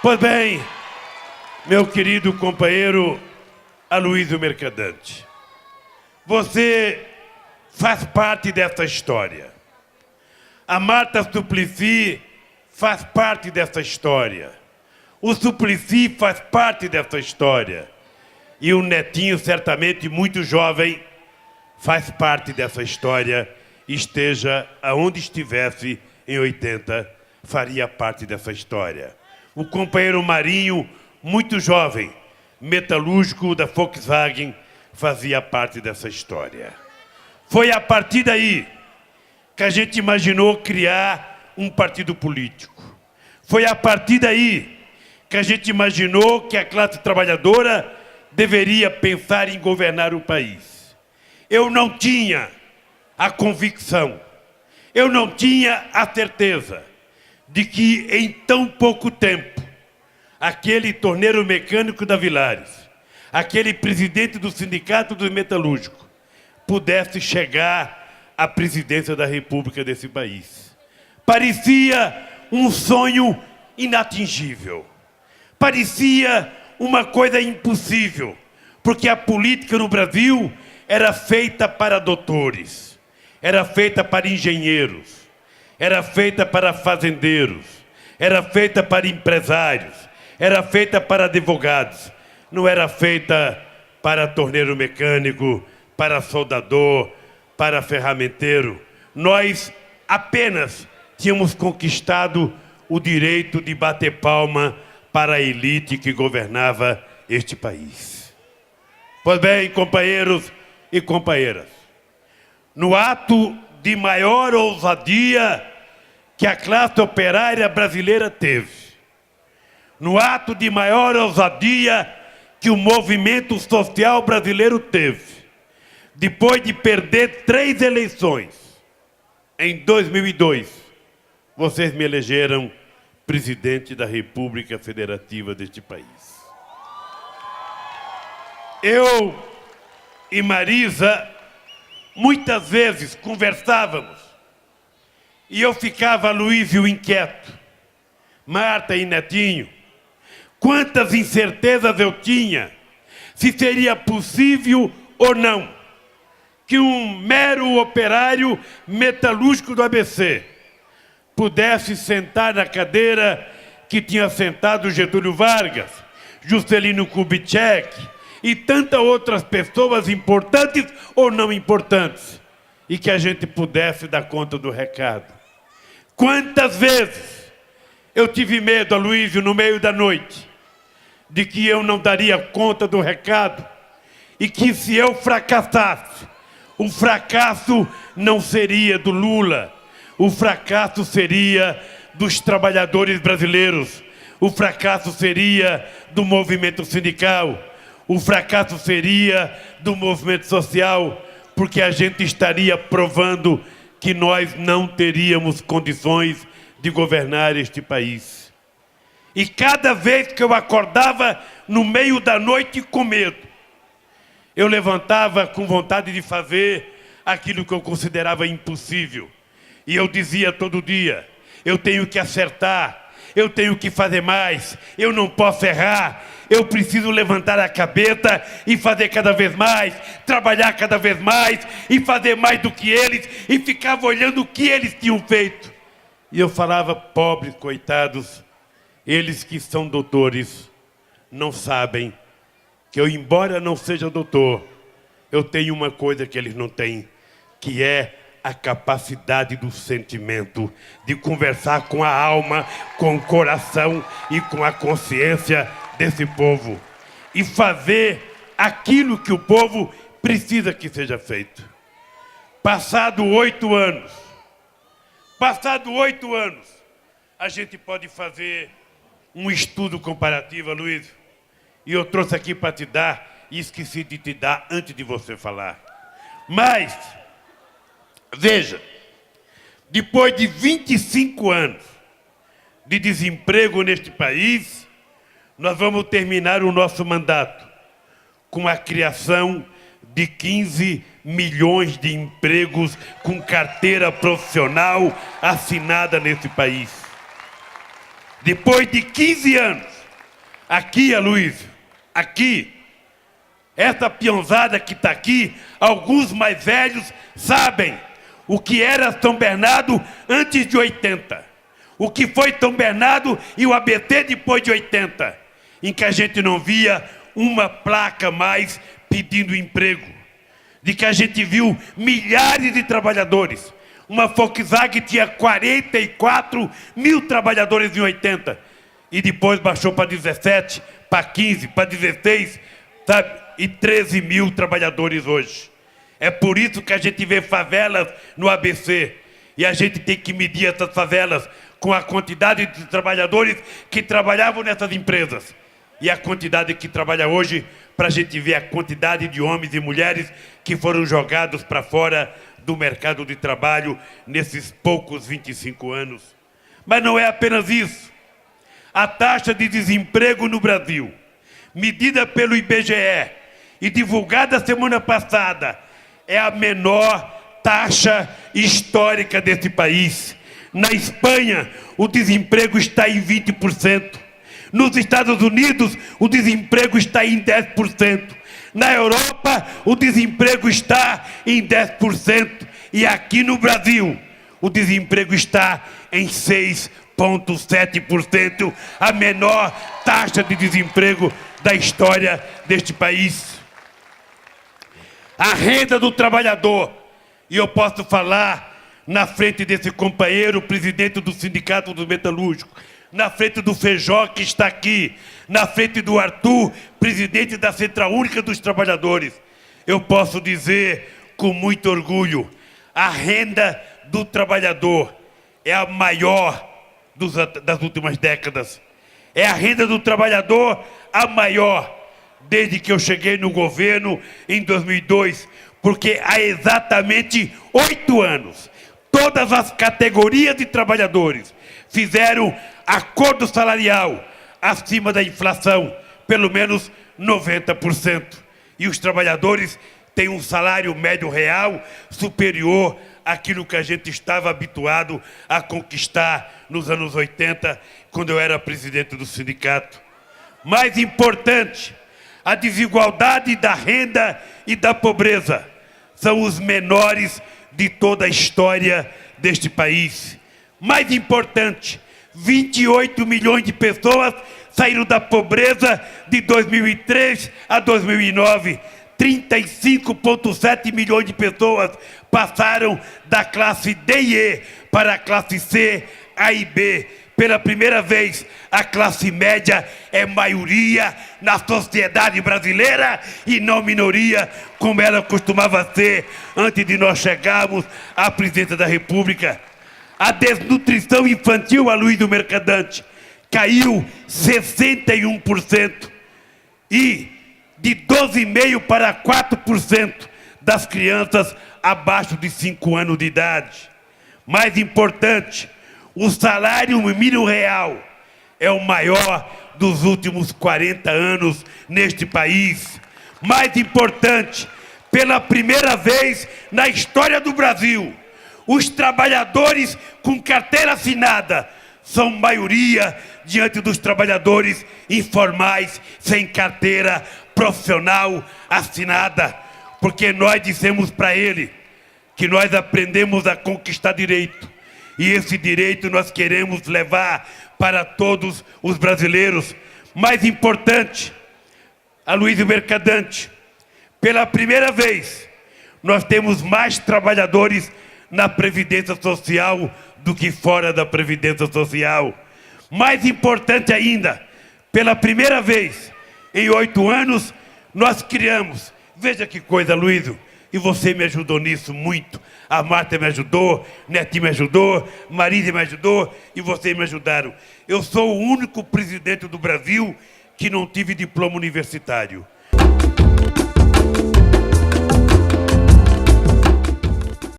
Pois bem, meu querido companheiro Aloysio Mercadante, você faz parte dessa história. A Marta Suplicy faz parte dessa história. O Suplicy faz parte dessa história. E o Netinho, certamente muito jovem, faz parte dessa história. Esteja aonde estivesse em 80, faria parte dessa história. O companheiro Marinho, muito jovem, metalúrgico da Volkswagen, fazia parte dessa história. Foi a partir daí que a gente imaginou criar um partido político. Foi a partir daí que a gente imaginou que a classe trabalhadora deveria pensar em governar o país. Eu não tinha a convicção, eu não tinha a certeza de que em tão pouco tempo, aquele torneiro mecânico da Villares, aquele presidente do Sindicato dos Metalúrgicos, pudesse chegar à presidência da República desse país. Parecia um sonho inatingível. Parecia uma coisa impossível, porque a política no Brasil era feita para doutores, era feita para engenheiros, era feita para fazendeiros, era feita para empresários, era feita para advogados, não era feita para torneiro mecânico, para soldador, para ferramenteiro. Nós apenas tínhamos conquistado o direito de bater palma para a elite que governava este país. Pois bem, companheiros e companheiras, no ato de maior ousadia que a classe operária brasileira teve, no ato de maior ousadia que o movimento social brasileiro teve, depois de perder 3 eleições, em 2002, vocês me elegeram presidente da República Federativa deste país. Eu e Marisa muitas vezes conversávamos e eu ficava, Aloysio, inquieto. Marta e Netinho, quantas incertezas eu tinha se seria possível ou não que um mero operário metalúrgico do ABC pudesse sentar na cadeira que tinha sentado Getúlio Vargas, Juscelino Kubitschek e tantas outras pessoas importantes ou não importantes, e que a gente pudesse dar conta do recado. Quantas vezes eu tive medo, Aloysio, no meio da noite, de que eu não daria conta do recado e que se eu fracassasse, o fracasso não seria do Lula, o fracasso seria dos trabalhadores brasileiros, o fracasso seria do movimento sindical, o fracasso seria do movimento social, porque a gente estaria provando que nós não teríamos condições de governar este país. E cada vez que eu acordava no meio da noite com medo, eu levantava com vontade de fazer aquilo que eu considerava impossível. E eu dizia todo dia, eu tenho que acertar, eu tenho que fazer mais, eu não posso errar, eu preciso levantar a cabeça e fazer cada vez mais, trabalhar cada vez mais e fazer mais do que eles, e ficava olhando o que eles tinham feito. E eu falava, pobres, coitados, eles que são doutores não sabem que eu, embora não seja doutor, eu tenho uma coisa que eles não têm, que é a capacidade do sentimento, de conversar com a alma, com o coração e com a consciência desse povo e fazer aquilo que o povo precisa que seja feito. Passado 8 anos, a gente pode fazer um estudo comparativo, Aloysio, e eu trouxe aqui para te dar e esqueci de te dar antes de você falar. Mas veja, depois de 25 anos de desemprego neste país, nós vamos terminar o nosso mandato com a criação de 15 milhões de empregos com carteira profissional assinada nesse país. Depois de 15 anos, Aqui, Aloysio, aqui, essa peãozada que está aqui, alguns mais velhos sabem o que era São Bernardo antes de 80. O que foi São Bernardo e o ABC depois de 80. Em que a gente não via uma placa mais pedindo emprego. De que a gente viu milhares de trabalhadores. Uma Volkswagen tinha 44 mil trabalhadores em 80. E depois baixou para 17, para 15, para 16, sabe? E 13 mil trabalhadores hoje. É por isso que a gente vê favelas no ABC. E a gente tem que medir essas favelas com a quantidade de trabalhadores que trabalhavam nessas empresas. E a quantidade que trabalha hoje, para a gente ver a quantidade de homens e mulheres que foram jogados para fora do mercado de trabalho nesses poucos 25 anos. Mas não é apenas isso. A taxa de desemprego no Brasil, medida pelo IBGE e divulgada semana passada, é a menor taxa histórica desse país. Na Espanha, o desemprego está em 20%. Nos Estados Unidos, o desemprego está em 10%. Na Europa, o desemprego está em 10%. E aqui no Brasil, o desemprego está em 6,7%. A menor taxa de desemprego da história deste país. A renda do trabalhador, e eu posso falar na frente desse companheiro, presidente do Sindicato dos Metalúrgicos, na frente do Feijó, que está aqui, na frente do Arthur, presidente da Central Única dos Trabalhadores. Eu posso dizer com muito orgulho, a renda do trabalhador é a maior das últimas décadas. É a renda do trabalhador a maior desde que eu cheguei no governo em 2002, porque há exatamente 8 anos, todas as categorias de trabalhadores fizeram acordo salarial acima da inflação, pelo menos 90%. E os trabalhadores têm um salário médio real superior àquilo que a gente estava habituado a conquistar nos anos 80, quando eu era presidente do sindicato. Mais importante, a desigualdade da renda e da pobreza são os menores de toda a história deste país. Mais importante, 28 milhões de pessoas saíram da pobreza de 2003 a 2009. 35,7 milhões de pessoas passaram da classe D e E para a classe C, A e B. Pela primeira vez, a classe média é maioria na sociedade brasileira e não minoria, como ela costumava ser antes de nós chegarmos à presidência da República. A desnutrição infantil, Aloysio Mercadante, caiu 61%. E de 12,5% para 4% das crianças abaixo de 5 anos de idade. Mais importante, o salário mínimo real é o maior dos últimos 40 anos neste país. Mais importante, pela primeira vez na história do Brasil, os trabalhadores com carteira assinada são maioria diante dos trabalhadores informais sem carteira profissional assinada. Porque nós dissemos para ele que nós aprendemos a conquistar direito. E esse direito nós queremos levar para todos os brasileiros. Mais importante, Aloysio Mercadante, pela primeira vez, nós temos mais trabalhadores na Previdência Social do que fora da Previdência Social. Mais importante ainda, pela primeira vez, em 8 anos, nós criamos, veja que coisa, Aloysio, e você me ajudou nisso muito. A Marta me ajudou, Netinho me ajudou, Marília me ajudou e vocês me ajudaram. Eu sou o único presidente do Brasil que não tive diploma universitário.